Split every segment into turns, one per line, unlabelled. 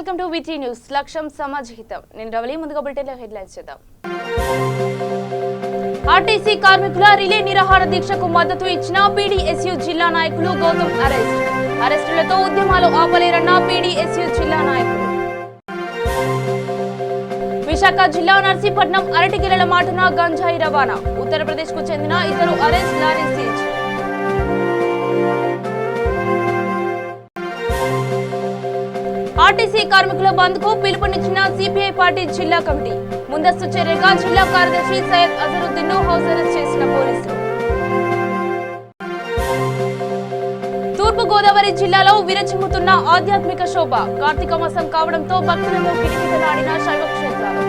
Welcome to విటి news. లక్ష్యం సమాజహితం. నేను రవలి. ముందుగా బులెటిన్లో హెడ్లైన్స్ చూద్దాం. ఆర్టీసీ కార్మికుల రిలే నిరాహార దీక్షకు మద్దతు ఇచ్చిన పీడీఎస్యూ జిల్లా నాయకులు గౌతమ్ అరెస్టులతో ఉద్యమాలు ఆపలేరన్న పీడీఎస్యూ జిల్లా నాయకులు. విశాఖ జిల్లా నర్సీపట్నం అరటిగిరల మాటున గంజాయి రవాణా. ఉత్తరప్రదేశ్ కు చెందిన ఇద్దరు అరెస్ట్, లారీ సీజ్. ఆర్టీసీ కార్మికుల బంద్ కు పిలుపునిచ్చిన సిపిఐ పార్టీ జిల్లా కమిటీ. ముందస్తు చర్యగా జిల్లా కార్యదర్శి సయ్యద్ అజరుద్దీన్ ను హౌస్ అరెస్ట్ చేసిన పోలీసులు. తూర్పు గోదావరి జిల్లాలో విరచిమ్ముతున్న ఆధ్యాత్మిక శోభ. కార్తీక మాసం కావడంతో భక్తులతో కిటకిటలాడిన శైవ క్షేత్రాలు.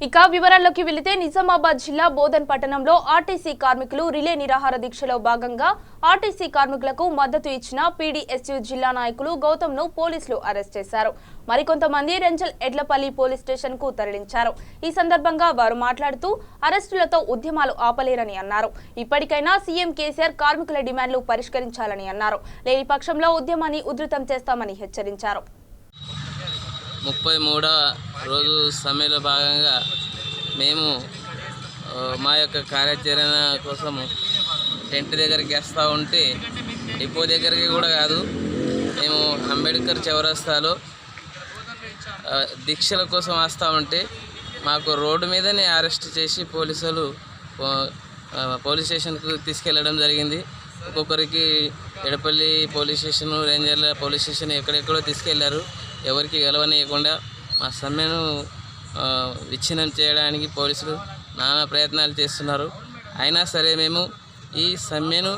ఇక వివరాల్లోకి వెళితే నిజామాబాద్ జిల్లా బోధన్ పట్టణంలో ఆర్టీసీ కార్మికులు రిలే నిరాహార దీక్షలో భాగంగా ఆర్టీసీ కార్మికులకు మద్దతు ఇచ్చిన పీడీఎస్యూ జిల్లా నాయకులు గౌతమ్ ను పోలీసులు అరెస్ట్ చేశారు. మరికొంతమంది రెంజల్ ఎడ్లపల్లి పోలీస్ స్టేషన్ కు తరలించారు. ఈ సందర్భంగా వారు మాట్లాడుతూ అరెస్టులతో ఉద్యమాలు ఆపలేరని అన్నారు. ఇప్పటికైనా సీఎం కేసీఆర్ కార్మికుల డిమాండ్లు పరిష్కరించాలని అన్నారు. లేని పక్షంలో ఉద్యమాన్ని ఉధృతం చేస్తామని హెచ్చరించారు.
33వ రోజు సమ్మెలో భాగంగా మేము మా యొక్క కార్యాచరణ కోసము టెంట్ దగ్గరికి వస్తూ ఉంటే డిపో దగ్గరికి కూడా కాదు, మేము అంబేద్కర్ చౌరస్తాలో దీక్షల కోసం వస్తూ ఉంటే మాకు రోడ్డు మీదనే అరెస్ట్ చేసి పోలీసులు పోలీస్ స్టేషన్కు తీసుకెళ్ళడం జరిగింది. ఒక్కొక్కరికి ఎడపల్లి పోలీస్ స్టేషను, రేంజర్ల పోలీస్ స్టేషన్ ఎక్కడెక్కడో తీసుకెళ్లారు. ఎవరికి గెలవనీయకుండా మా సమ్మెను విచ్ఛిన్నం చేయడానికి పోలీసులు నానా ప్రయత్నాలు చేస్తున్నారు. అయినా సరే మేము ఈ సమ్మెను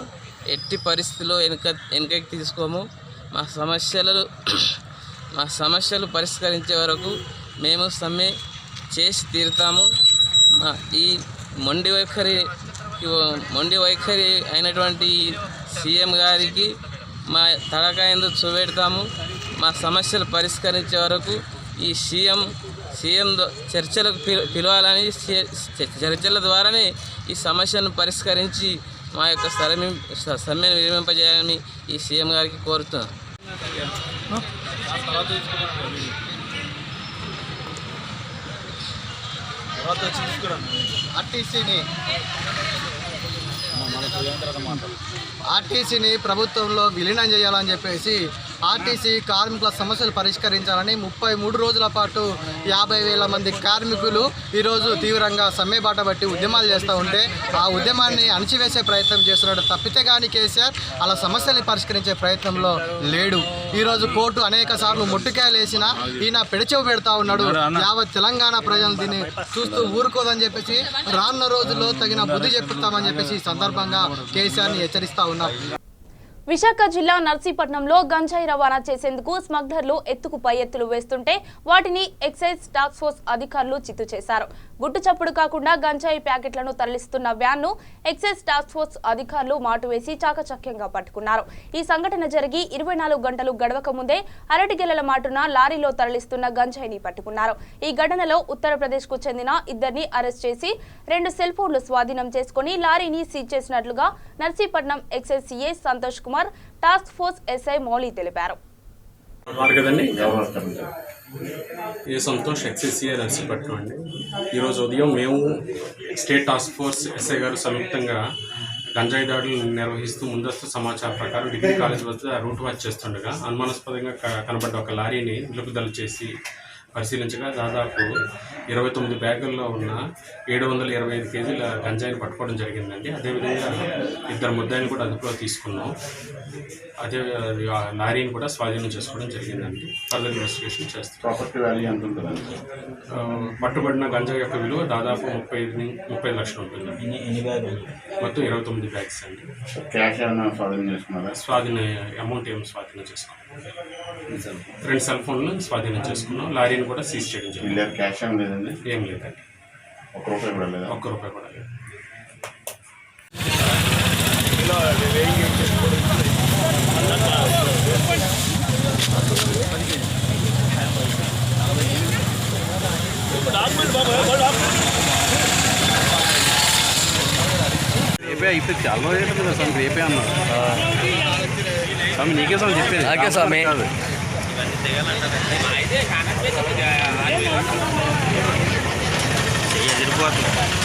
ఎట్టి పరిస్థితుల్లో వెనుకకి తీసుకోము. మా సమస్యలు పరిష్కరించే వరకు మేము సమ్మె చేసి తీరుతాము. ఈ మొండి వైఖరి అయినటువంటి సీఎం గారికి మా తలకాయందు చూపెడతాము. మా సమస్యలు పరిష్కరించే వరకు ఈ సీఎం చర్చలకు పిలవాలని, చర్చల ద్వారానే ఈ సమస్యను పరిష్కరించి మా యొక్క సమ్మెను విరమింపజేయాలని ఈ సీఎం గారికి కోరుతున్నాను.
ఆర్టీసీని ప్రభుత్వంలో విలీనం చేయాలని చెప్పేసి ఆర్టీసీ కార్మికుల సమస్యలు పరిష్కరించాలని 33 రోజుల పాటు 50,000 మంది కార్మికులు ఈరోజు తీవ్రంగా సమ్మె బాట బట్టి ఉద్యమాలు చేస్తూ ఉంటే ఆ ఉద్యమాన్ని అణచివేసే ప్రయత్నం చేస్తున్నాడు తప్పితే కానీ కేసీఆర్ అలా సమస్యల్ని పరిష్కరించే ప్రయత్నంలో లేడు. ఈరోజు కోర్టు అనేక సార్లు ముట్టుకాయలు వేసినా ఈయన పెడచెవు పెడతా ఉన్నాడు. యావత్ తెలంగాణ ప్రజలు దీన్ని చూస్తూ ఊరుకోదని చెప్పేసి రానున్న రోజుల్లో తగిన బుద్ధి చెప్తామని చెప్పేసి ఈ సందర్భంగా కేసీఆర్ని హెచ్చరిస్తా ఉన్నాం.
విశాఖ జిల్లా నర్సీపట్నంలో గంజాయి రవాణా చేసేందుకు స్మగ్లర్లు ఎత్తుకు పై ఎత్తులు వేస్తుంటే వాటిని ఎక్సైజ్ టాస్క్ ఫోర్స్ అధికారులు చిత్తు చేశారు. గుట్టు చప్పుడు కాకుండా గంజాయి ప్యాకెట్లను తరలిస్తున్న వ్యాన్ను ఎక్సైజ్ టాస్క్ ఫోర్స్ అధికారులు మాటువేసి చాకచక్యంగా పట్టుకున్నారు. ఈ సంఘటన జరిగి 24 గంటలు గడవక ముందే అరటిగెలల మాటున లారీలో తరలిస్తున్న గంజాయిని పట్టుకున్నారు. ఈ ఘటనలో ఉత్తరప్రదేశ్ కు చెందిన ఇద్దరిని అరెస్ట్ చేసి 2 సెల్ ఫోన్లు స్వాధీనం చేసుకుని లారీని సీజ్ చేసినట్లుగా Narsipatnam excise CA Santosh Kumar, task force SI Mouli తెలిపారు.
సంతోష్ ఎక్సైసీఏ నర్సీపట్నం అండి. ఈరోజు ఉదయం మేము స్టేట్ టాస్క్ ఫోర్స్ ఎస్ఐ గారు సంయుక్తంగా గంజాయి దాడులు నిర్వహిస్తూ ముందస్తు సమాచారం ప్రకారం డిగ్రీ కాలేజ్ వద్ద రూట్ వాచ్ చేస్తుండగా అనుమానాస్పదంగా కనబడ్డ ఒక లారీని నిలుపుదల చేసి పరిశీలించగా దాదాపు 29 బ్యాగుల్లో ఉన్న 725 కేజీల గంజాయిని పట్టుకోవడం జరిగిందండి. అదేవిధంగా 2 ముద్దాయిని కూడా అదుపులో తీసుకున్నాం. అదే లారీని కూడా స్వాధీనం చేసుకోవడం జరిగిందండి. ఫర్దర్ ఇన్వెస్టిగేషన్ చేస్తాం.
ప్రాపర్టీ వాల్యూ ఎంత ఉంటుందండి?
పట్టుబడిన గంజాయి యొక్క విలువ దాదాపు 30 లక్షలు ఉంటుంది. మొత్తం 29 బ్యాగ్స్ అండి.
క్యాష్ ఏమైనా స్వాధీనం చేసుకున్నారా?
అమౌంట్ ఏమి స్వాధీనం చేసుకున్నాం. 2 సెల్ ఫోన్లు స్వాధీనం చేసుకున్నాం. లారీని కూడా సీజ్ చేయడం జరిగింది.
క్యాష్ ఏం లేదండి?
ఏం లేదండి.
₹1 కూడా లేదా?
₹1 కూడా లేదు.
అయిపోయి చాలా రోజులు అవుతుంది కదా స్వామి, రేపే అన్నారు స్వామి. నీకే స్వామి చెప్పేది,
నాకే స్వామి.
కాదు.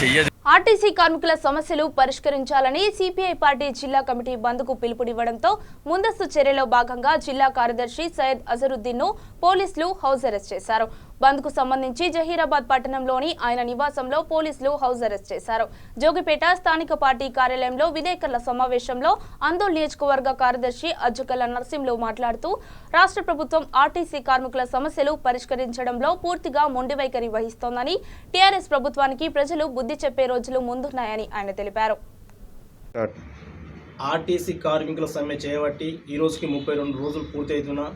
చెయ్యదు.
ఆర్టీసీ కార్మికుల సమస్యలు పరిష్కరించాలని సిపిఐ పార్టీ జిల్లా కమిటీ బంద్కు పిలుపునివ్వడంతో ముందస్తు చర్యలో భాగంగా జిల్లా కార్యదర్శి సయ్యద్ అజరుద్దీన్ ను పోలీసులు హౌస్ అరెస్ట్ చేశారు. బంద్కు సంబంధించి జహీరాబాద్ పట్టణంలోని ఆయన నివాసంలో పోలీసులు హౌస్ అరెస్ట్ చేశారు. జోగిపేట స్థానిక పార్టీ కార్యాలయంలో విలేకరుల సమావేశంలో ఆందోళన నియోజకవర్గ కార్యదర్శి అజ్జుకల్ల నర్సింలు మాట్లాడుతూ రాష్ట్ర ప్రభుత్వం ఆర్టీసీ కార్మికుల సమస్యలు పరిష్కరించడంలో పూర్తిగా మొండి వైఖరి వహిస్తోందని, టీఆర్ఎస్ ప్రభుత్వానికి ప్రజలు బుద్ధి చెప్పే రోజులు ముందున్నాయని ఆయన తెలిపారు.
ఆర్టీసీ కార్మికుల సమ్మె చేయబట్టి ఈ రోజుకి 32 రోజులు పూర్తి అవుతున్నా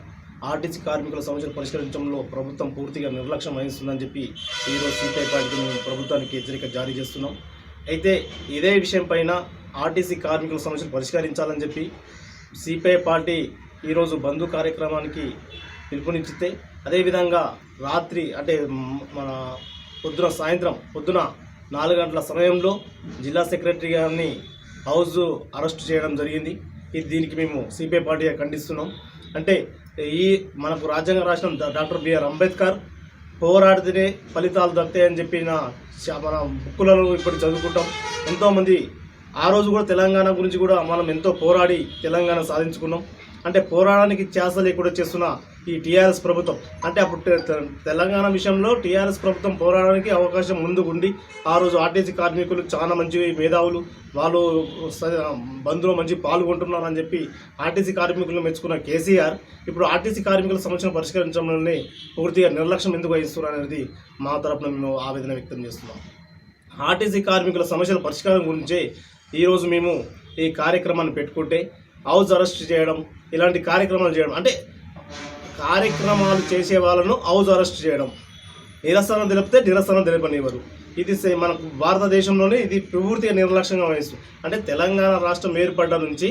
ఆర్టీసీ కార్మికుల సమస్యలు పరిష్కరించడంలో ప్రభుత్వం పూర్తిగా నిర్లక్ష్యం వహిస్తుందని చెప్పి ఈరోజు సిపిఐ పార్టీ ప్రభుత్వానికి హెచ్చరిక జారీ చేస్తున్నాం. అయితే ఇదే విషయం పైన ఆర్టీసీ కార్మికుల సమస్యలు పరిష్కరించాలని చెప్పి సిపిఐ పార్టీ ఈరోజు బంధు కార్యక్రమానికి పిలుపునిచ్చితే, అదేవిధంగా రాత్రి అంటే మన పొద్దున 4 గంటల సమయంలో జిల్లా సెక్రటరీ గారిని హౌస్ అరెస్ట్ చేయడం జరిగింది. దీనికి మేము సిపిఐ పార్టీగా ఖండిస్తున్నాం. అంటే మనకు రాజ్యాంగం రాసిన డాక్టర్ బిఆర్ అంబేద్కర్ పోరాడితేనే ఫలితాలు దక్కుతాయని చెప్పిన మన బుక్కులలో ఇప్పుడు చదువుకుంటాం. ఎంతోమంది ఆ రోజు కూడా తెలంగాణ గురించి కూడా మనం ఎంతో పోరాడి తెలంగాణ సాధించుకున్నాం. అంటే పోరాడానికి ఛాస లేకుండా చేస్తున్న ఈ టీఆర్ఎస్ ప్రభుత్వం, అంటే అప్పుడు తెలంగాణ విషయంలో టీఆర్ఎస్ ప్రభుత్వం పోరాడడానికి అవకాశం ముందుకుండి ఆ రోజు ఆర్టీసీ కార్మికులు చాలా మంచి మేధావులు, వాళ్ళు బంద్లో మంచి పాల్గొంటున్నారని చెప్పి ఆర్టీసీ కార్మికులను మెచ్చుకున్న కేసీఆర్ ఇప్పుడు ఆర్టీసీ కార్మికుల సమస్యను పరిష్కరించడంలోనే పూర్తిగా నిర్లక్ష్యం ఎందుకు వహిస్తున్నారు అనేది మా తరపున మేము ఆవేదన వ్యక్తం చేస్తున్నాం. ఆర్టీసీ కార్మికుల సమస్యల పరిష్కారం గురించే ఈరోజు మేము ఈ కార్యక్రమాన్ని పెట్టుకుంటే హౌస్ అరెస్ట్ చేయడం, ఇలాంటి కార్యక్రమాలు చేయడం, అంటే కార్యక్రమాలు చేసే వాళ్ళను హౌస్ అరెస్ట్ చేయడం, నిరసన తెలిపితే నిరసన తెలిపనివ్వరు. ఇది మనకు భారతదేశంలోనే ఇది పూర్తిగా నిర్లక్ష్యంగా వహిస్తుంది. అంటే తెలంగాణ రాష్ట్రం ఏర్పడ్డ నుంచి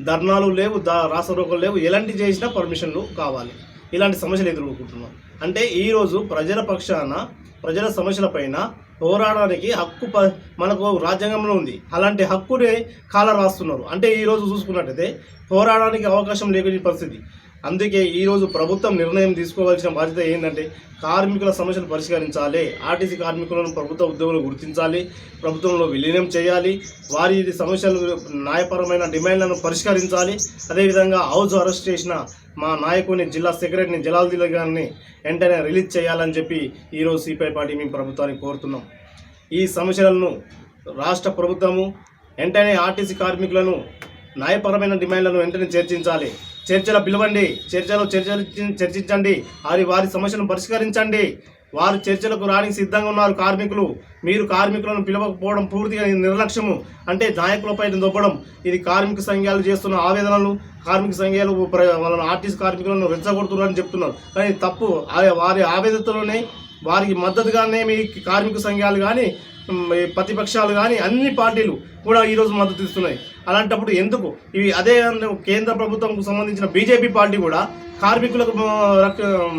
ధర్నాలు లేవు, రాసరోకలు లేవు, ఎలాంటి చేసినా పర్మిషన్లు కావాలి. ఇలాంటి సమస్యలు ఎదుర్కొంటున్నాం. అంటే ఈరోజు ప్రజల పక్షాన ప్రజల సమస్యలపైన పోరాడడానికి హక్కు మనకు రాజ్యాంగంలో ఉంది. అలాంటి హక్కునే కాల రాస్తున్నారు. అంటే ఈరోజు చూసుకున్నట్టయితే పోరాడడానికి అవకాశం లేని పరిస్థితి. అందుకే ఈరోజు ప్రభుత్వం నిర్ణయం తీసుకోవాల్సిన బాధ్యత ఏంటంటే కార్మికుల సమస్యలు పరిష్కరించాలి, ఆర్టీసీ కార్మికులను ప్రభుత్వ ఉద్యోగులు గుర్తించాలి, ప్రభుత్వంలో విలీనం చేయాలి, వారి సమస్యలు న్యాయపరమైన డిమాండ్లను పరిష్కరించాలి. అదేవిధంగా హౌస్ అరెస్ట్ చేసిన మా నాయకుని జిల్లా సెక్రటరీని జలాల్దీన్ గారిని వెంటనే రిలీజ్ చేయాలని చెప్పి ఈరోజు సిపిఐ పార్టీ మేము ప్రభుత్వానికి కోరుతున్నాం. ఈ సమస్యలను రాష్ట్ర ప్రభుత్వము వెంటనే ఆర్టీసీ కార్మికులను న్యాయపరమైన డిమాండ్లను వెంటనే చర్చించాలి. చర్చలు పిలవండి, చర్చించండి, వారి సమస్యలను పరిష్కరించండి. వారు చర్చలకు రానికి సిద్ధంగా ఉన్నారు కార్మికులు. మీరు కార్మికులను పిలవకపోవడం పూర్తిగా నిర్లక్ష్యము. అంటే నాయకులపై దొబ్బడం, ఇది కార్మిక సంఘాలు చేస్తున్న ఆవేదనలు, కార్మిక సంఘాలు వాళ్ళని ఆర్టీసీ కార్మికులను రెచ్చగొడుతున్నారని చెప్తున్నారు. కానీ తప్పు. వారి ఆవేదనలోనే వారికి మద్దతుగానే మీ కార్మిక సంఘాలు కానీ ప్రతిపక్షాలు కానీ అన్ని పార్టీలు కూడా ఈరోజు మద్దతు ఇస్తున్నాయి. అలాంటప్పుడు ఎందుకు ఇవి అదే కేంద్ర ప్రభుత్వంకు సంబంధించిన బీజేపీ పార్టీ కూడా కార్మికులకు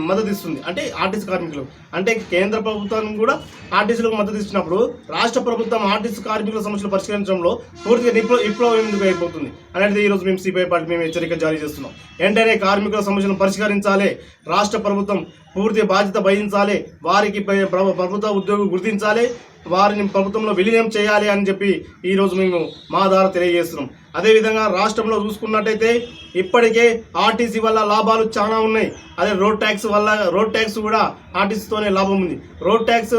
మద్దతు ఇస్తుంది, అంటే ఆర్టీసీ కార్మికులకు. అంటే కేంద్ర ప్రభుత్వం కూడా ఆర్టీసీలకు మద్దతు ఇచ్చినప్పుడు రాష్ట్ర ప్రభుత్వం ఆర్టీసీ కార్మికుల సమస్యలు పరిష్కరించడంలో పూర్తిగా విప్లవం ఎందుకు అయిపోతుంది అనేది ఈరోజు మేము సిపిఐ పార్టీ మేము హెచ్చరిక జారీ చేస్తున్నాం. వెంటనే కార్మికుల సమస్యలను పరిష్కరించాలి, రాష్ట్ర ప్రభుత్వం పూర్తి బాధ్యత వహించాలి, వారికి ప్రభుత్వ ఉద్యోగులు గుర్తించాలి, వారిని ప్రభుత్వంలో విలీనం చేయాలి అని చెప్పి ఈరోజు మేము మా ద్వారా తెలియజేస్తున్నాం. అదేవిధంగా రాష్ట్రంలో చూసుకున్నట్టయితే ఇప్పటికే ఆర్టీసీ వల్ల లాభాలు చాలా ఉన్నాయి. అదే రోడ్ ట్యాక్స్ కూడా ఆర్టీసీతోనే లాభం ఉంది. రోడ్ ట్యాక్స్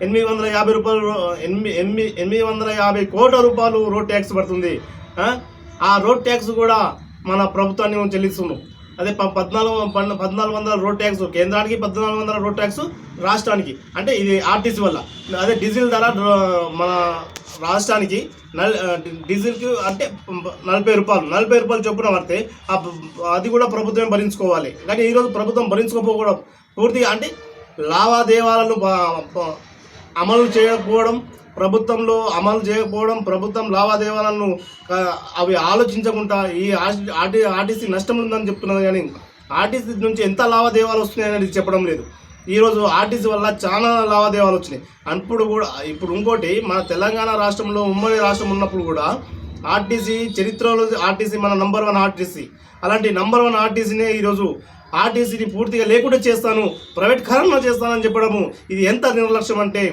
850 రూపాయలు, 850 కోట్ల రూపాయలు రోడ్ ట్యాక్స్ పడుతుంది. ఆ రోడ్ ట్యాక్స్ కూడా మన ప్రభుత్వాన్ని మేము చెల్లిస్తున్నాం. అదే 1400 రోడ్ ట్యాక్స్ కేంద్రానికి, 1400 రోడ్ ట్యాక్స్ రాష్ట్రానికి. అంటే ఇది ఆర్టీసీ వల్ల. అదే డీజిల్ ధర మన రాష్ట్రానికి డీజిల్కి అంటే 40 రూపాయలు చొప్పున పడితే అది కూడా ప్రభుత్వం భరించుకోవాలి. కానీ ఈరోజు ప్రభుత్వం భరించుకోకపోవడం పూర్తిగా, అంటే లావాదేవీలను అమలు చేయకపోవడం, ప్రభుత్వం లావాదేవీలను అవి ఆలోచించకుండా ఈ ఆర్టీసీ నష్టం ఉందని చెప్తున్నది. కానీ ఆర్టీసీ నుంచి ఎంత లావాదేవీలు వస్తున్నాయనేది చెప్పడం లేదు. ఈరోజు ఆర్టీసీ వల్ల చాలా లావాదేవీలు వచ్చినాయి. ఇప్పుడు ఇంకోటి మన తెలంగాణ రాష్ట్రంలో ఉమ్మడి రాష్ట్రం ఉన్నప్పుడు కూడా ఆర్టీసీ చరిత్రలో ఆర్టీసీ మన నంబర్ 1 ఆర్టీసీ. అలాంటి నంబర్ 1 ఆర్టీసీనే ఈరోజు ఆర్టీసీని పూర్తిగా లేకుండా చేస్తాను, ప్రైవేట్ కారణంలో చేస్తానని చెప్పడము ఇది ఎంత నిర్లక్ష్యం అంటే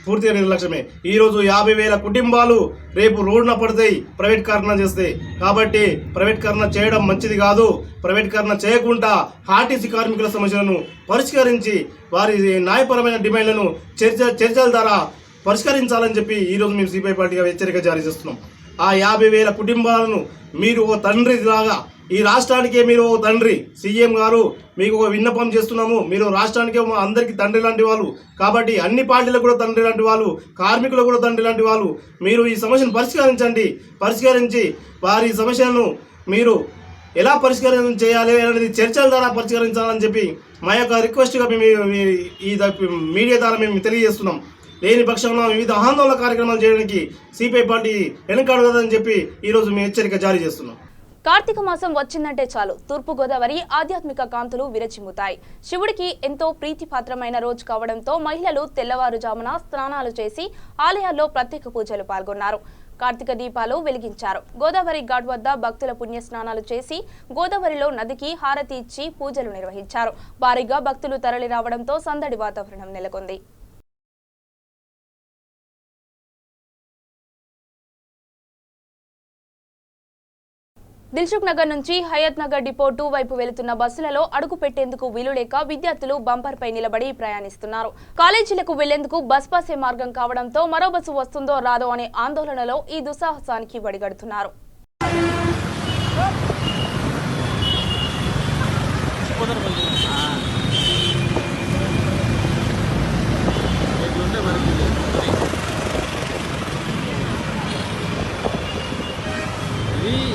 పూర్తిగా నిర్లక్ష్యమే. ఈరోజు 50,000 కుటుంబాలు రేపు రోడ్డున పడతాయి ప్రైవేటీకరణ చేస్తే. కాబట్టి ప్రైవేటీకరణ చేయడం మంచిది కాదు. ప్రైవేటీకరణ చేయకుండా ఆర్టీసీ కార్మికుల సమస్యలను పరిష్కరించి వారి న్యాయపరమైన డిమాండ్లను చర్చల ద్వారా పరిష్కరించాలని చెప్పి ఈరోజు మేము సిపిఐ పార్టీగా హెచ్చరిక జారీ చేస్తున్నాం. ఆ 50,000 కుటుంబాలను మీరు ఓ తండ్రి లాగా, ఈ రాష్ట్రానికే మీరు ఓ తండ్రి, సీఎం గారు మీకు ఒక విన్నపం చేస్తున్నాము. మీరు రాష్ట్రానికే అందరికీ తండ్రి లాంటి వాళ్ళు కాబట్టి అన్ని పార్టీలకు కూడా తండ్రి లాంటి వాళ్ళు, కార్మికులకు కూడా తండ్రి లాంటి వాళ్ళు. మీరు ఈ సమస్యను పరిష్కరించి వారి సమస్యలను మీరు ఎలా పరిష్కారం చేయాలి అనేది చర్చల ద్వారా పరిష్కరించాలని చెప్పి మా యొక్క రిక్వెస్ట్గా మేము ఈ మీడియా ద్వారా మేము తెలియజేస్తున్నాం. లేని పక్షంలో వివిధ ఆందోళన కార్యక్రమాలు చేయడానికి సిపిఐ పార్టీ వెనకాడదని చెప్పి ఈరోజు మేము హెచ్చరిక జారీ చేస్తున్నాం.
కార్తీక మాసం వచ్చిందంటే చాలు తూర్పుగోదావరి ఆధ్యాత్మిక కాంతులు విరచిమ్ముతాయి. శివుడికి ఎంతో ప్రీతిపాత్రమైన రోజు కావడంతో మహిళలు తెల్లవారుజామున స్నానాలు చేసి ఆలయాల్లో ప్రత్యేక పూజలు పాల్గొన్నారు. కార్తీక దీపాలు వెలిగించారు. గోదావరి ఘాట్ వద్ద భక్తుల పుణ్య స్నానాలు చేసి గోదావరిలో నదికి హారతి ఇచ్చి పూజలు నిర్వహించారు. భారీగా భక్తులు తరలి రావడంతో సందడి వాతావరణం నెలకొంది. దిల్సుఖ్ నగర్ నుంచి హయత్ నగర్ డిపో 2 వైపు వెళుతున్న బస్సులలో అడుగు పెట్టేందుకు వీలులేక విద్యార్థులు బంపర్ పై నిలబడి ప్రయాణిస్తున్నారు. కాలేజీలకు వెళ్లేందుకు బస్ పాసే మార్గం కావడంతో మరో బస్సు వస్తుందో రాదో అనే ఆందోళనలో ఈ దుస్సాహసానికి వడిగడుతున్నారు.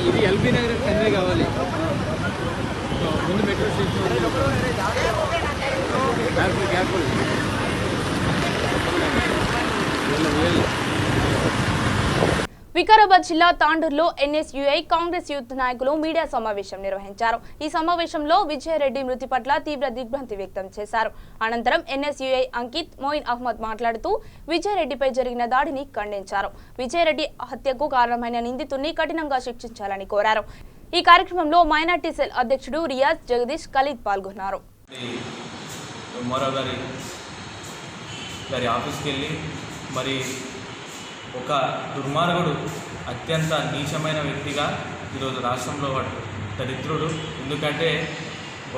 ఇది ఎల్బీ నగర్ కన్వే కావాలి. ముందు మెట్రో స్టేషన్
వికారాబాద్ జిల్లా తాండూరులో ఎన్ఎస్యుఐ కాంగ్రెస్ యూత్ నాయకులు మీడియా సమావేశం నిర్వహించారు. ఈ సమావేశంలో విజయరెడ్డి మృతి పట్ల తీవ్ర దిగ్భ్రాంతి వ్యక్తం చేశారు. అనంతరం ఎన్ఎస్యుఐ అంకిత్ మోయిన్ అహ్మద్ మాట్లాడుతూ విజయరెడ్డిపై జరిగిన దాడిని ఖండించారు. విజయరెడ్డి హత్యకు కారణమైన నిందితుడిని కఠినంగా శిక్షించాలని కోరారు. ఈ కార్యక్రమంలో మైనార్టీ సెల్ అధ్యక్షుడు రియాజ్ జగదీష్ ఖలీద్ పాల్గొన్నారు.
ఒక దుర్మార్గుడు, అత్యంత నీచమైన వ్యక్తిగా ఈరోజు రాష్ట్రంలో దరిద్రుడు. ఎందుకంటే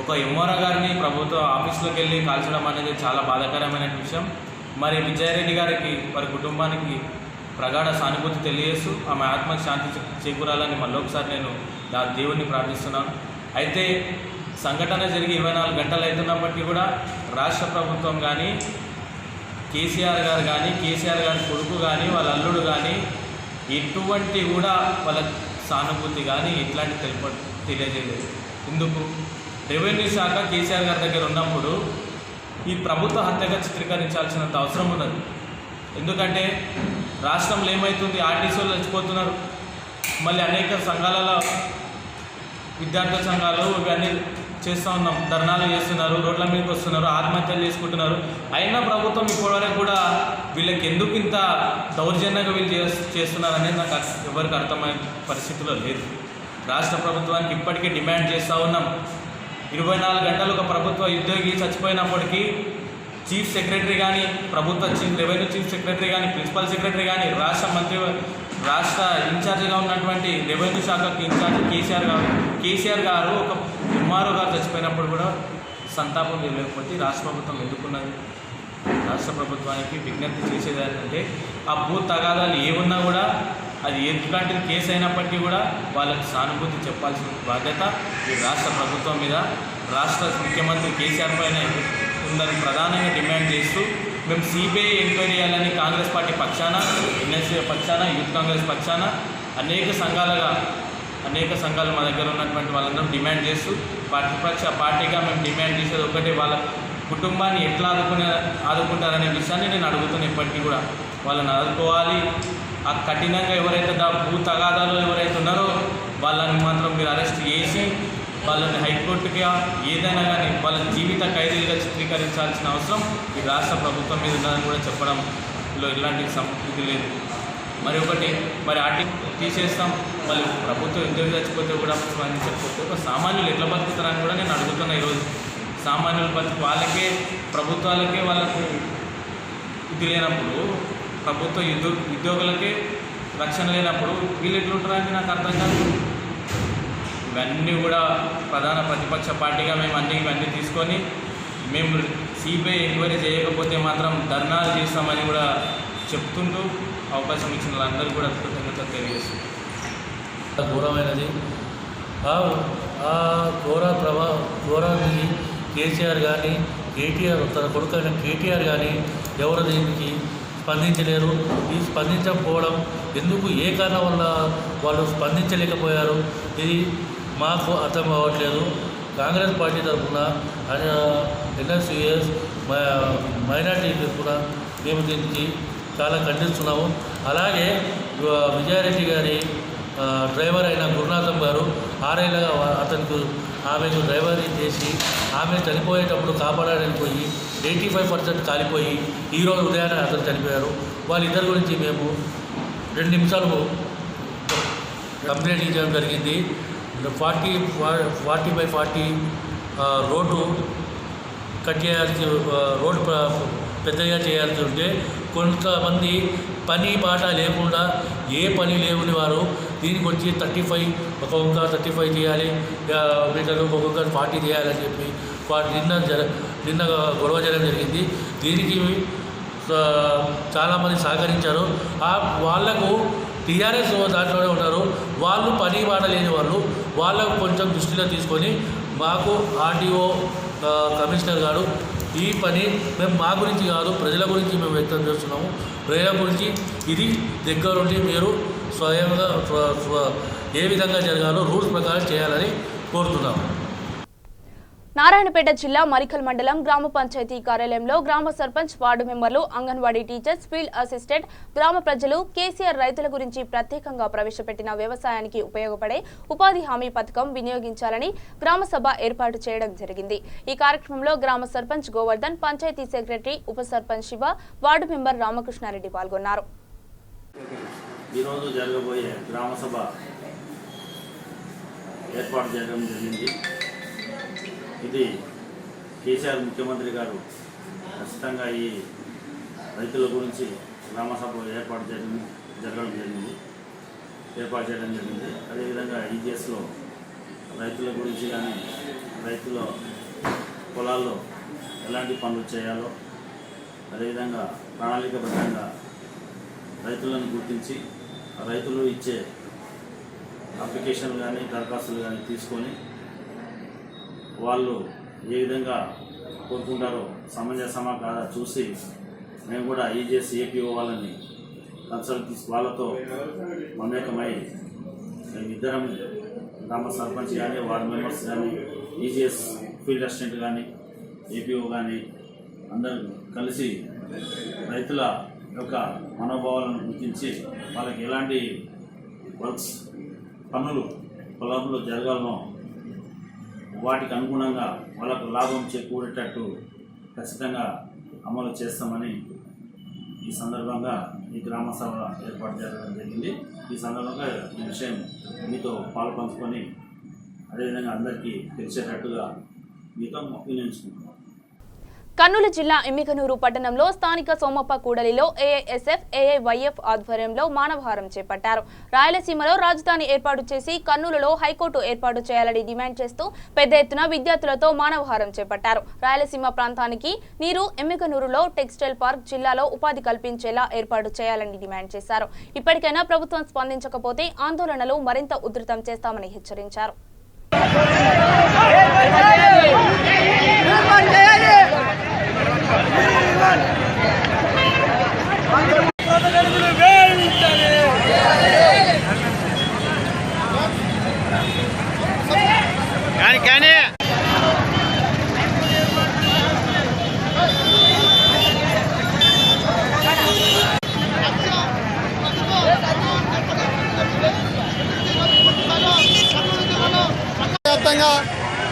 ఒక ఎంఆర్ఓ గారిని ప్రభుత్వ ఆఫీస్లోకి వెళ్ళి కాల్చడం అనేది చాలా బాధాకరమైన విషయం. మరి విజయరెడ్డి గారికి, వారి కుటుంబానికి ప్రగాఢ సానుభూతి తెలియజేస్తూ ఆమె ఆత్మకు శాంతి చేకూరాలని మళ్ళొకసారి నేను దేవుణ్ణి ప్రార్థిస్తున్నాను. అయితే సంఘటన జరిగి 24 గంటలు అవుతున్నప్పటికీ కూడా రాష్ట్ర ప్రభుత్వం కానీ, కేసీఆర్ గారు కానీ, కేసీఆర్ గారి కొడుకు కానీ, వాళ్ళ అల్లుడు కానీ ఎటువంటి కూడా వాళ్ళ సానుభూతి కానీ ఇట్లాంటి తెలియజేయలేదు. ఎందుకు? రెవెన్యూ శాఖ కేసీఆర్ గారి దగ్గర ఉన్నప్పుడు ఈ ప్రభుత్వ హత్యగా చిత్రీకరించాల్సినంత అవసరం ఉన్నది. ఎందుకంటే రాష్ట్రంలో ఏమవుతుంది, ఆర్టీసీలు చచ్చిపోతున్నారు, మళ్ళీ అనేక సంఘాలలో విద్యార్థుల సంఘాలు ఇవన్నీ చేస్తూ ఉన్నాం, ధర్నాలు చేస్తున్నారు, రోడ్ల మీదకి వస్తున్నారు, ఆత్మహత్యలు చేసుకుంటున్నారు. అయినా ప్రభుత్వం ఇప్పటివరకు కూడా వీళ్ళకి ఎందుకు ఇంత దౌర్జన్యంగా వీళ్ళు చేస్తున్నారు అనేది నాకు ఎవరికి అర్థమయ్యే పరిస్థితిలో లేదు. రాష్ట్ర ప్రభుత్వానికి ఇప్పటికే డిమాండ్ చేస్తూ ఉన్నాం. 24 గంటలు ఒక ప్రభుత్వ ఉద్యోగి చచ్చిపోయినప్పటికీ చీఫ్ సెక్రటరీ కానీ, రెవెన్యూ చీఫ్ సెక్రటరీ కానీ, ప్రిన్సిపల్ సెక్రటరీ కానీ, రాష్ట్ర ఇన్ఛార్జిగా ఉన్నటువంటి రెవెన్యూ శాఖకి ఇన్ఛార్జ్ కేసీఆర్ గారు ఒక ఎంఆర్ఓ గారు చచ్చిపోయినప్పుడు కూడా సంతాపం లేకపోతే రాష్ట్ర ప్రభుత్వం ఎందుకున్నది? రాష్ట్ర ప్రభుత్వానికి విజ్ఞప్తి చేసేది ఏంటంటే ఆ భూ తగాదాలు ఏమున్నా కూడా అది ఎట్లాంటి కేసు అయినప్పటికీ కూడా వాళ్ళకి సానుభూతి చెప్పాల్సిన బాధ్యత ఈ రాష్ట్ర ప్రభుత్వం మీద, రాష్ట్ర ముఖ్యమంత్రి కేసీఆర్ పైన ఉందని ప్రధానంగా డిమాండ్ చేస్తూ మేము సిబిఐ ఎంక్వైరీ చేయాలని కాంగ్రెస్ పార్టీ పక్షాన, ఎన్ఎస్ఏ పక్షాన, యూత్ కాంగ్రెస్ పక్షాన అనేక సంఘాలు మా దగ్గర ఉన్నటువంటి వాళ్ళందరం డిమాండ్ చేస్తూ ప్రతిపక్ష పార్టీగా మేము డిమాండ్ చేసేది ఒకటే, వాళ్ళ కుటుంబాన్ని ఎట్లా ఆదుకుంటారనే విషయాన్ని నేను అడుగుతున్నాను. ఇప్పటికీ కూడా వాళ్ళని ఆదుకోవాలి. ఆ కఠినంగా ఎవరైతే భూ తగాదాలు ఎవరైతే ఉన్నారో వాళ్ళని మాత్రం మీరు అరెస్ట్ చేసి వాళ్ళని హైకోర్టుకి ఏదైనా కానీ వాళ్ళ జీవిత ఖైదీలుగా చిత్రీకరించాల్సిన అవసరం ఈ రాష్ట్ర ప్రభుత్వం మీద ఉన్నదని కూడా చెప్పడంలో ఎలాంటి సంతృప్తి లేదు. మరి ఒకటి మరి ఆర్టీ తీసేస్తాం, మళ్ళీ ప్రభుత్వం ఉద్యోగి చచ్చిపోతే కూడా స్పందించకపోతే ఒక సామాన్యులు ఎట్లా బతుకుతారని కూడా నేను అడుగుతున్నా. ఈరోజు సామాన్యుల బతుకు వాళ్ళకే ప్రభుత్వాలకే వాళ్ళకు ఇది లేనప్పుడు, ప్రభుత్వ ఉద్యోగులకే రక్షణ లేనప్పుడు వీళ్ళు ఎట్లుంటారని నాకు అర్థం కాదు. ఇవన్నీ కూడా ప్రధాన ప్రతిపక్ష పార్టీగా మేము ఇవన్నీ తీసుకొని మేము సిబిఐ ఎంక్వైరీ చేయకపోతే మాత్రం ధర్నాలు చేస్తామని కూడా చెప్తుంటూ అవకాశం ఇచ్చిన వాళ్ళందరూ కూడా కృతజ్ఞతలు తెలియజేస్తుంది.
ఘోరమైనది. ఆ ఘోరాన్ని కేసీఆర్ కానీ కేటీఆర్ తన కొడుకైన కేటీఆర్ కానీ ఎవరు దీనికి స్పందించలేరు. ఈ స్పందించకపోవడం ఎందుకు, ఏ కారణం వల్ల వాళ్ళు స్పందించలేకపోయారు, ఇది మాకు అర్థం కావట్లేదు. కాంగ్రెస్ పార్టీ తరఫున ఎన్ఎస్యుఎస్ మైనార్టీ తరఫున మేము దీనికి చాలా ఖండిస్తున్నాము. అలాగే విజయారెడ్డి గారి డ్రైవర్ అయిన గురునాథం గారు 6 ఏళ్ళగా ఆమెకు డ్రైవరీ చేసి ఆమె చనిపోయేటప్పుడు కాపాడడానికి పోయి 85% కాలిపోయి ఈరోజు ఉదయాన్నే అతను చనిపోయారు. వాళ్ళిద్దరి గురించి మేము 2 నిమిషాలు కంప్లైంట్ ఇవ్వడం జరిగింది. 40/40 రోడ్డు కట్ చేయాల్సి, రోడ్డు పెద్దగా చేయాల్సి ఉంటే కొంతమంది పని పాట లేకుండా ఏ పని లేని వారు దీనికి వచ్చి 35 ఒక్కొక్క 35 చేయాలి, వీటిలో ఒక్కొక్క 40 చేయాలని చెప్పి నిన్న గొడవ చేయడం జరిగింది. దీనికి చాలామంది సహకరించారు. వాళ్లకు టీఆర్ఎస్ దాంట్లోనే ఉన్నారు. వాళ్ళు పని పాట లేని వాళ్ళు, వాళ్ళకు కొంచెం దృష్టిలో తీసుకొని మాకు ఆర్టీఓ కమిషనర్ గారు ఈ పని మేము మా గురించి కాదు ప్రజల గురించి మేము వ్యక్తం చేస్తున్నాము. ప్రజల గురించి ఇది దగ్గరుండి మీరు స్వయంగా ఏ విధంగా జరగాలో రూల్స్ ప్రకారం చేయాలని కోరుతున్నాము.
నారాయణపేట జిల్లా మరికల్ మండలం గ్రామ పంచాయతీ కార్యాలయంలో గ్రామ సర్పంచ్, వార్డు మెంబర్లు, అంగన్వాడీ టీచర్స్, ఫీల్డ్ అసిస్టెంట్, గ్రామ ప్రజలు కేసీఆర్ రైతుల గురించి ప్రత్యేకంగా ప్రవేశపెట్టిన వ్యవసాయానికి ఉపయోగపడే ఉపాధి హామీ పథకం వినియోగించాలని గ్రామ సభ ఏర్పాటు చేయడం జరిగింది. ఈ కార్యక్రమంలో గ్రామ సర్పంచ్ గోవర్ధన్, పంచాయతీ సెక్రటరీ, ఉప సర్పంచ్ శివ, వార్డు మెంబర్ రామకృష్ణారెడ్డి పాల్గొన్నారు.
ఈరోజు జరగబోయే గ్రామ సభ ఏర్పాటు చేయడం జరిగింది. ఇది కేసీఆర్ ముఖ్యమంత్రి గారు ఖచ్చితంగా ఈ రైతుల గురించి గ్రామ సభ ఏర్పాటు చేయడం జరిగింది. అదేవిధంగా ఈజీఎస్లో రైతుల గురించి కానీ రైతుల పొలాల్లో ఎలాంటి పనులు చేయాలో, అదేవిధంగా ప్రణాళికాబద్ధంగా రైతులను గుర్తించి రైతులు ఇచ్చే అప్లికేషన్లు కానీ దరఖాస్తులు కానీ తీసుకొని వాళ్ళు ఏ విధంగా కోరుకుంటారో సమంజసమా కాదా చూసి మేము కూడా ఈజీఎస్ ఏపీఓ వాళ్ళని కన్సల్ట్ వాళ్ళతో మమేకమై ఇద్దరం గ్రామ సర్పంచ్ కానీ, వార్డు మెంబర్స్ కానీ, ఈజీఎస్ ఫీల్డ్ అసిస్టెంట్ కానీ, ఏపీఓ కానీ అందరూ కలిసి రైతుల యొక్క మనోభావాలను గుర్తించి వాళ్ళకి ఎలాంటి వర్క్స్ పనులు పొలంలో జరగాలనో వాటికి అనుగుణంగా వాళ్ళకు లాభం చేకూరేటట్టు ఖచ్చితంగా అమలు చేస్తామని ఈ సందర్భంగా ఈ గ్రామ సభ ఏర్పాటు చేయడం జరిగింది. ఈ సందర్భంగా ఈ విషయం మీతో పాల్పంచుకొని అదేవిధంగా అందరికీ తెలిసేటట్టుగా మీతో వినియోగించుకుంటున్నాం.
కర్నూలు జిల్లా ఎమ్మికనూరు పట్టణంలో స్థానిక సోమప్ప కూడలిలో ఏఐఎస్ఎఫ్, ఏఐవైఎఫ్ ఆధ్వర్యంలో మానవహారం చేపట్టారు. రాయలసీమలో రాజధాని ఏర్పాటు చేసి కర్నూలులో హైకోర్టు ఏర్పాటు చేయాలని డిమాండ్ చేస్తూ పెద్ద ఎత్తున విద్యార్థులతో మానవహారం చేపట్టారు. రాయలసీమ ప్రాంతానికి నీరు, ఎమ్మికనూరులో టెక్స్టైల్ పార్క్, జిల్లాలో ఉపాధి కల్పించేలా ఏర్పాటు చేయాలని డిమాండ్ చేశారు. ఇప్పటికైనా ప్రభుత్వం స్పందించకపోతే ఆందోళనలు మరింత ఉధృతం చేస్తామని హెచ్చరించారు.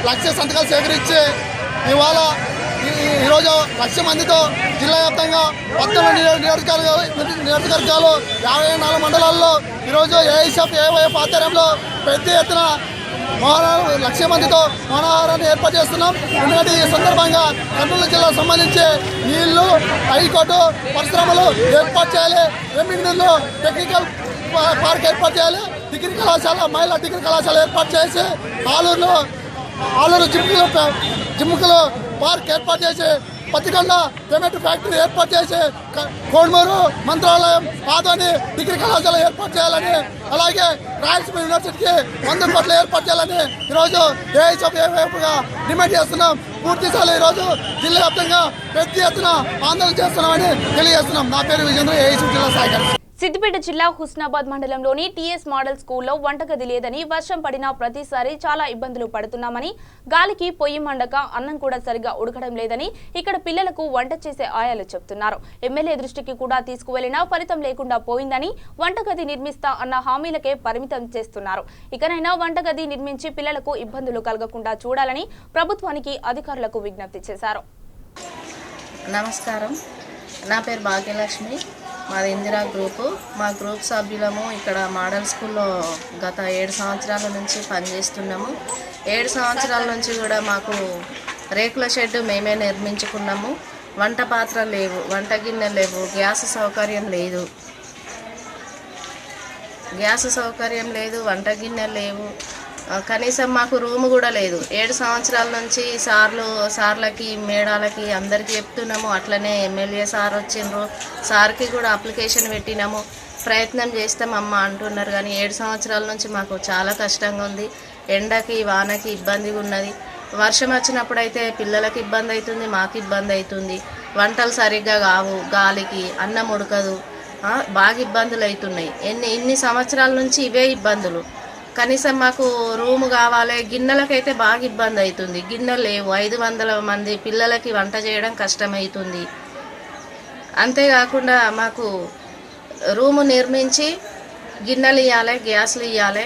లక్ష సంతకాలు సేకరించి ఇవాళ ఈరోజు 1,00,000 మందితో జిల్లా వ్యాప్తంగా 19 నియోజకవర్గాలు 54 మండలాల్లో ఈరోజు ఏఐఎస్ఎఫ్ ఏవైఎఫ్ ఆధ్వర్యంలో పెద్ద ఎత్తున 1,00,000 మందితో మౌనాహారాన్ని ఏర్పాటు చేస్తున్నాం. ఎందుకంటే ఈ సందర్భంగా కర్నూలు జిల్లాకు సంబంధించి నీళ్లు, హైకోర్టు, పరిశ్రమలు ఏర్పాటు చేయాలి. ఎమ్మిగనూరులో టెక్నికల్ పార్క్ ఏర్పాటు చేయాలి. డిగ్రీ కళాశాల, మహిళా డిగ్రీ కళాశాల ఏర్పాటు చేసి ఆలూరు జిమ్ముకలు పార్క్ ఏర్పాటు చేసి పత్తికొండ టొమాటో ఫ్యాక్టరీ ఏర్పాటు చేసి కోడుమూరు మంత్రాలయం, ఆదోని డిగ్రీ కళాశాల ఏర్పాటు చేయాలని, అలాగే రాయలసీమ యూనివర్సిటీకి 100 కోట్లు ఏర్పాటు చేయాలని ఈరోజు ఏఐఎస్ఎఫ్గా డిమాండ్ చేస్తున్నాం. పూర్తిస్థాయిలో ఈరోజు జిల్లా వ్యాప్తంగా పెద్ద ఎత్తున ఆందోళన చేస్తున్నామని తెలియజేస్తున్నాం. నా పేరు విజేంద్ర, ఏఐఎస్ఎఫ్ జిల్లా సహాయకులు.
సిద్దిపేట జిల్లా హుస్నాబాద్ మండలంలోని టీఎస్ మోడల్ స్కూల్లో వంటగది లేదని, వర్షం పడినా ప్రతిసారి చాలా ఇబ్బందులు పడుతున్నామని, గాలికి పొయ్యి మండక అన్నం కూడా సరిగా ఉడకడం లేదని ఇక్కడ పిల్లలకు వంట చేసే ఆయాలు చెప్తున్నారు. ఎమ్మెల్యే దృష్టికి కూడా తీసుకువెళ్లినా ఫలితం లేకుండా పోయిందని, వంటగది నిర్మిస్తా అన్న హామీలకే పరిమితం చేస్తున్నారు. ఇకనైనా వంటగది నిర్మించి పిల్లలకు ఇబ్బందులు కలగకుండా చూడాలని ప్రభుత్వానికి అధికారులకు విజ్ఞప్తి చేశారు.
నమస్కారం, నా పేరు భాగ్యలక్ష్మి. మాది ఇందిరా గ్రూపు. మా గ్రూప్ సభ్యులము ఇక్కడ మోడల్ స్కూల్లో గత 7 సంవత్సరాల నుంచి పనిచేస్తున్నాము. 7 సంవత్సరాల నుంచి కూడా మాకు రేకుల షెడ్ మేమే నిర్మించుకున్నాము. వంట పాత్రలు లేవు, వంట గిన్నెలు లేవు, గ్యాస్ సౌకర్యం లేదు, వంట గిన్నెలు లేవు, కనీసం మాకు రూమ్ కూడా లేదు. 7 సంవత్సరాల నుంచి సార్లకి మేడాలకి అందరికీ చెప్తున్నాము. అట్లనే ఎమ్మెల్యే సార్ వచ్చిండ్రు, సార్కి కూడా అప్లికేషన్ పెట్టినాము. ప్రయత్నం చేస్తామమ్మ అంటున్నారు. కానీ 7 సంవత్సరాల నుంచి మాకు చాలా కష్టంగా ఉంది. ఎండకి వానకి ఇబ్బందిగా ఉన్నది. వర్షం వచ్చినప్పుడు అయితే పిల్లలకి ఇబ్బంది అవుతుంది, మాకు ఇబ్బంది అవుతుంది. వంటలు సరిగ్గా కావు, గాలికి అన్నం ఉడకదు, బాగా ఇబ్బందులు అవుతున్నాయి. ఇన్ని సంవత్సరాల నుంచి ఇవే ఇబ్బందులు. కనీసం మాకు రూము కావాలి. గిన్నెలకైతే బాగా ఇబ్బంది అవుతుంది, గిన్నెలు లేవు. 500 మంది పిల్లలకి వంట చేయడం కష్టమవుతుంది. అంతేకాకుండా మాకు రూము నిర్మించి గిన్నెలు ఇవ్వాలి, గ్యాస్లు ఇవ్వాలి.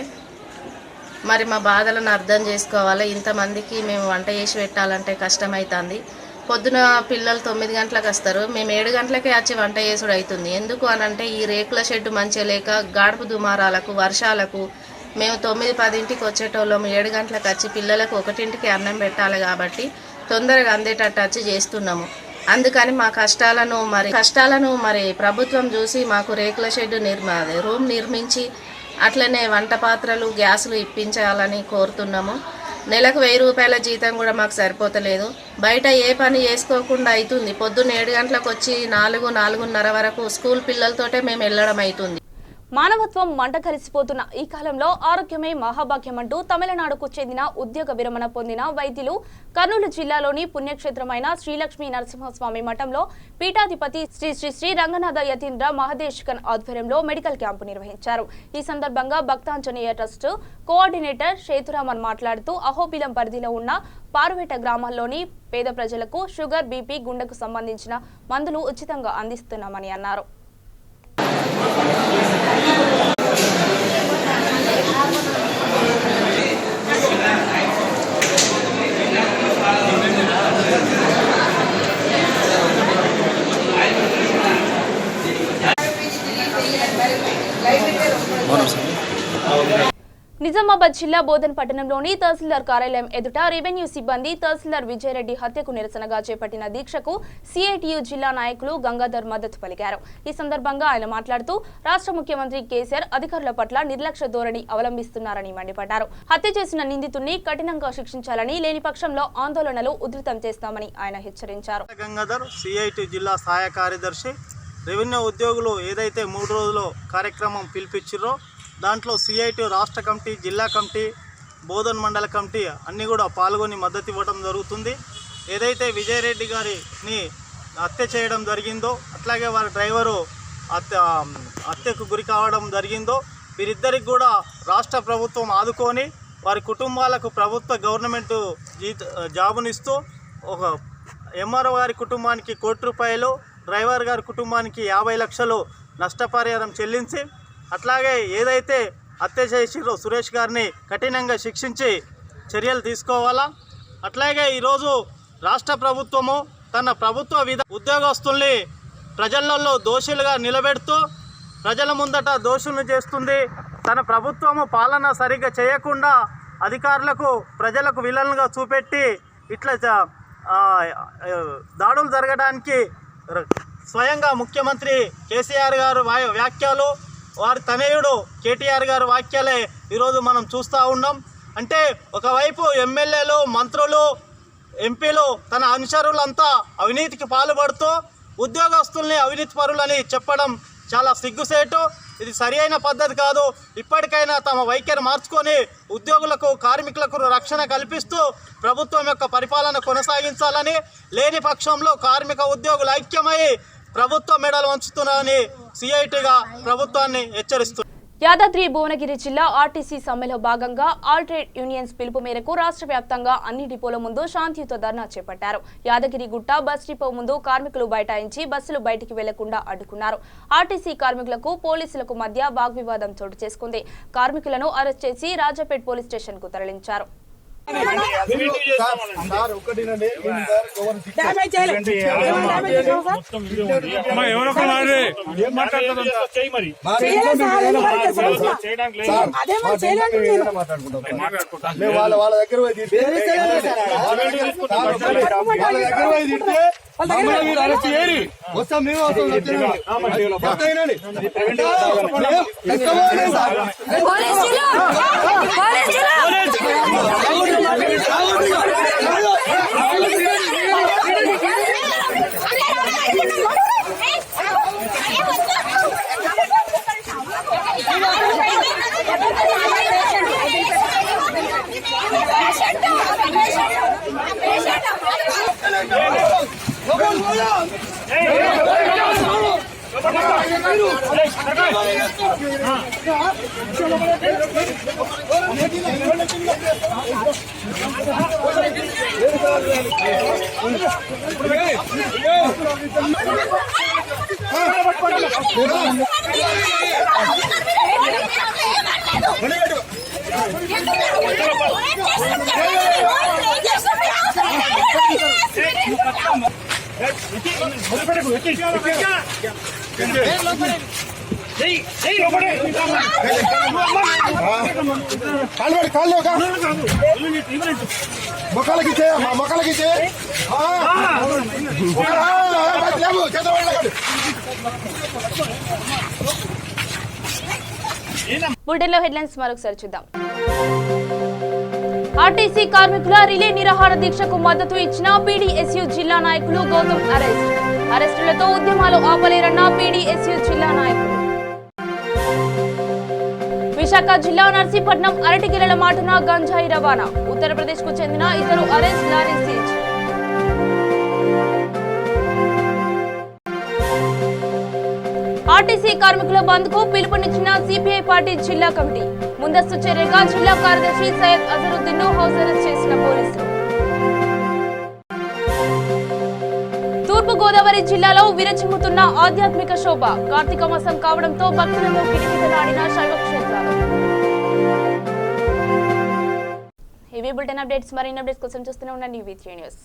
మరి మా బాధలను అర్థం చేసుకోవాలి. ఇంతమందికి మేము వంట చేసి పెట్టాలంటే కష్టమవుతుంది. పొద్దున పిల్లలు 9 గంటలకు వస్తారు, మేము 7 గంటలకే వచ్చి వంట చేసుడు అవుతుంది. ఎందుకు అనంటే ఈ రేకుల షెడ్ మంచిగా లేక గాడుపు దుమారాలకు, వర్షాలకు మేము 9-10ంటికి వచ్చేటోళ్ళము. 7 గంటలకు వచ్చి పిల్లలకు 1ంటికి అన్నం పెట్టాలి కాబట్టి తొందరగా అందేటట్టు వచ్చి చేస్తున్నాము. అందుకని మా కష్టాలను మరి ప్రభుత్వం చూసి మాకు రేకుల షెడ్ రూమ్ నిర్మించి అట్లనే వంట పాత్రలు, గ్యాసులు ఇప్పించాలని కోరుతున్నాము. నెలకు 1000 రూపాయల జీతం కూడా మాకు సరిపోతలేదు. బయట ఏ పని చేసుకోకుండా అవుతుంది. పొద్దున్న 7 గంటలకు వచ్చి 4-4:30 వరకు స్కూల్ పిల్లలతోటే మేము వెళ్ళడం అవుతుంది.
మానవత్వం మంట కలిసిపోతున్న ఈ కాలంలో ఆరోగ్యమే మహాభాగ్యమంటూ తమిళనాడుకు చెందిన ఉద్యోగ విరమణ పొందిన వైద్యులు కర్నూలు జిల్లాలోని పుణ్యక్షేత్రమైన శ్రీలక్ష్మీ నరసింహస్వామి మఠంలో పీఠాధిపతి శ్రీ శ్రీ శ్రీ రంగనాథ యతీంద్ర మహదేశికన్ ఆధ్వర్యంలో మెడికల్ క్యాంపు నిర్వహించారు. ఈ సందర్భంగా భక్తాంజనేయ ట్రస్ట్ కోఆర్డినేటర్ సేతురామన్ మాట్లాడుతూ అహోబిలం పరిధిలో ఉన్న పారువేట గ్రామాల్లోని పేద ప్రజలకు షుగర్, బీపీ, గుండెకు సంబంధించిన మందులు ఉచితంగా అందిస్తున్నామని అన్నారు. నిజామాబాద్ జిల్లా బోధన్ పట్టణంలోని తహసీల్దార్ కార్యాలయం ఎదుట రెవెన్యూ సిబ్బంది తహసీల్దార్ విజయరెడ్డి హత్యకు నిరసనగా చేపట్టిన దీక్షకు సిఐటియు జిల్లా నాయకులు గంగాధర్ మద్దతు పలికారు. ఈ సందర్భంగా ఆయన మాట్లాడుతూ రాష్ట్ర ముఖ్యమంత్రి కేసీఆర్ అధికారుల పట్ల నిర్లక్ష్య ధోరణి అవలంబిస్తున్నారని మండిపడ్డారు. హత్య చేసిన నిందితుడిని కఠినంగా శిక్షించాలని, లేని పక్షంలో ఆందోళనలు ఉధృతం చేస్తామని ఆయన హెచ్చరించారు.
గంగాధర్, సిఐటియు జిల్లా సహాయ కార్యదర్శి. రెవెన్యూ ఉద్యోగులు ఏదైతే 3 రోజులు కార్యక్రమం పిలిపించారో దాంట్లో సిఐటియు రాష్ట్ర కమిటీ, జిల్లా కమిటీ, బోధన్ మండల కమిటీ అన్నీ కూడా పాల్గొని మద్దతు ఇవ్వడం జరుగుతుంది. ఏదైతే విజయరెడ్డి గారిని హత్య చేయడం జరిగిందో, అట్లాగే వారి డ్రైవరు హత్యకు గురి కావడం జరిగిందో, వీరిద్దరికి కూడా రాష్ట్ర ప్రభుత్వం ఆదుకొని వారి కుటుంబాలకు ప్రభుత్వ గవర్నమెంట్ జాబునిస్తూ ఒక ఎంఆర్ఓ గారి కుటుంబానికి 1 కోటి రూపాయలు, డ్రైవర్ గారి కుటుంబానికి 50 లక్షలు నష్టపరిహారం చెల్లించి, అట్లాగే ఏదైతే హత్య చేసిరో సురేష్ గారిని కఠినంగా శిక్షించి చర్యలు తీసుకోవాలా. అట్లాగే ఈరోజు రాష్ట్ర ప్రభుత్వము తన ప్రభుత్వ ఉద్యోగస్తుల్ని ప్రజలలో దోషులుగా నిలబెడుతూ ప్రజల ముందట దోషులను చేస్తుంది. తన ప్రభుత్వము పాలన సరిగ్గా చేయకుండా అధికారులకు ప్రజలకు విలన్లుగా చూపెట్టి ఇట్లా దాడులు జరగడానికి స్వయంగా ముఖ్యమంత్రి కేసీఆర్ గారు వ్యాఖ్యలు, వారి తనయుడు కేటీఆర్ గారు వ్యాఖ్యలే ఈరోజు మనం చూస్తూ ఉన్నాం. అంటే ఒకవైపు ఎమ్మెల్యేలు, మంత్రులు, ఎంపీలు తన అనుచరులంతా అవినీతికి పాల్పడుతూ ఉద్యోగస్తుల్ని అవినీతి పరులని చెప్పడం చాలా సిగ్గుసేటు. ఇది సరి అయిన పద్ధతి కాదు. ఇప్పటికైనా తమ వైఖరి మార్చుకొని ఉద్యోగులకు, కార్మికులకు రక్షణ కల్పిస్తూ ప్రభుత్వం యొక్క పరిపాలన కొనసాగించాలని, లేని పక్షంలో కార్మిక ఉద్యోగులు ఐక్యమై ప్రభుత్వ మెడలు వంచుతున్నారని సిఐటిగా ప్రభుత్వాన్ని హెచ్చరిస్తుంది.
యాదాద్రి భువనగిరి జిల్లా ఆర్టీసీ సమ్మెలో భాగంగా ఆల్ ట్రేడ్ యూనియన్స్ పిలుపు మేరకు రాష్ట్ర వ్యాప్తంగా అన్ని డిపోల ముందు శాంతియుత ధర్నా చేపట్టారు. యాదగిరిగుట్ట బస్ డిపో ముందు కార్మికులు బైఠాయించి బస్సులు బయటికి వెళ్లకుండా అడ్డుకున్నారు. ఆర్టీసీ కార్మికులకు పోలీసులకు మధ్య వాగ్వివాదం చోటు చేసుకుంది. కార్మికులను అరెస్ట్ చేసి రాజాపేట్ పోలీస్ స్టేషన్ కు తరలించారు.
వాళ్ళ దగ్గర వస్తాం మేము మొక్కలకి
బులెటిన్లో హెడ్లైన్స్ మరొకసారి చూద్దాం. ఆర్టీసీ కార్మికుల రిలే నిరాహార దీక్షకు మద్దతు ఇచ్చిన పీడీఎస్యూ జిల్లా నాయకులు గౌతమ్ అరెస్టులతో ఉద్యమాలు ఆపలేరన్న పీడీఎస్యూ జిల్లా నాయకులు. విశాఖ జిల్లా నర్సీపట్నం అరటిగిరల మాటున గంజాయి రవాణా. ఉత్తరప్రదేశ్ కు చెందిన ఇద్దరు అరెస్ట్, లారీ సీజ్. ఆర్టీసీ కార్మికుల బంద్ కు పిలుపునిచ్చిన సిపిఐ పార్టీ జిల్లా కమిటీ. ముందస్తు చర్యగా జిల్లా కార్యదర్శి సయ్యద్ అజరుద్దీన్ ను హౌస్ అరెస్ట్ చేసిన పోలీసులు. తూర్పు గోదావరి జిల్లాలో విరచిమ్ముతున్న ఆధ్యాత్మిక శోభ. కార్తీక మాసం కావడంతో భక్తులతో కిటకిటలాడిన శైవ క్షేత్రాలు. ఇవి బులెటిన్ అప్డేట్స్. మరిన్ని అప్డేట్స్ కోసం చూస్తూనే ఉండండి V3 న్యూస్.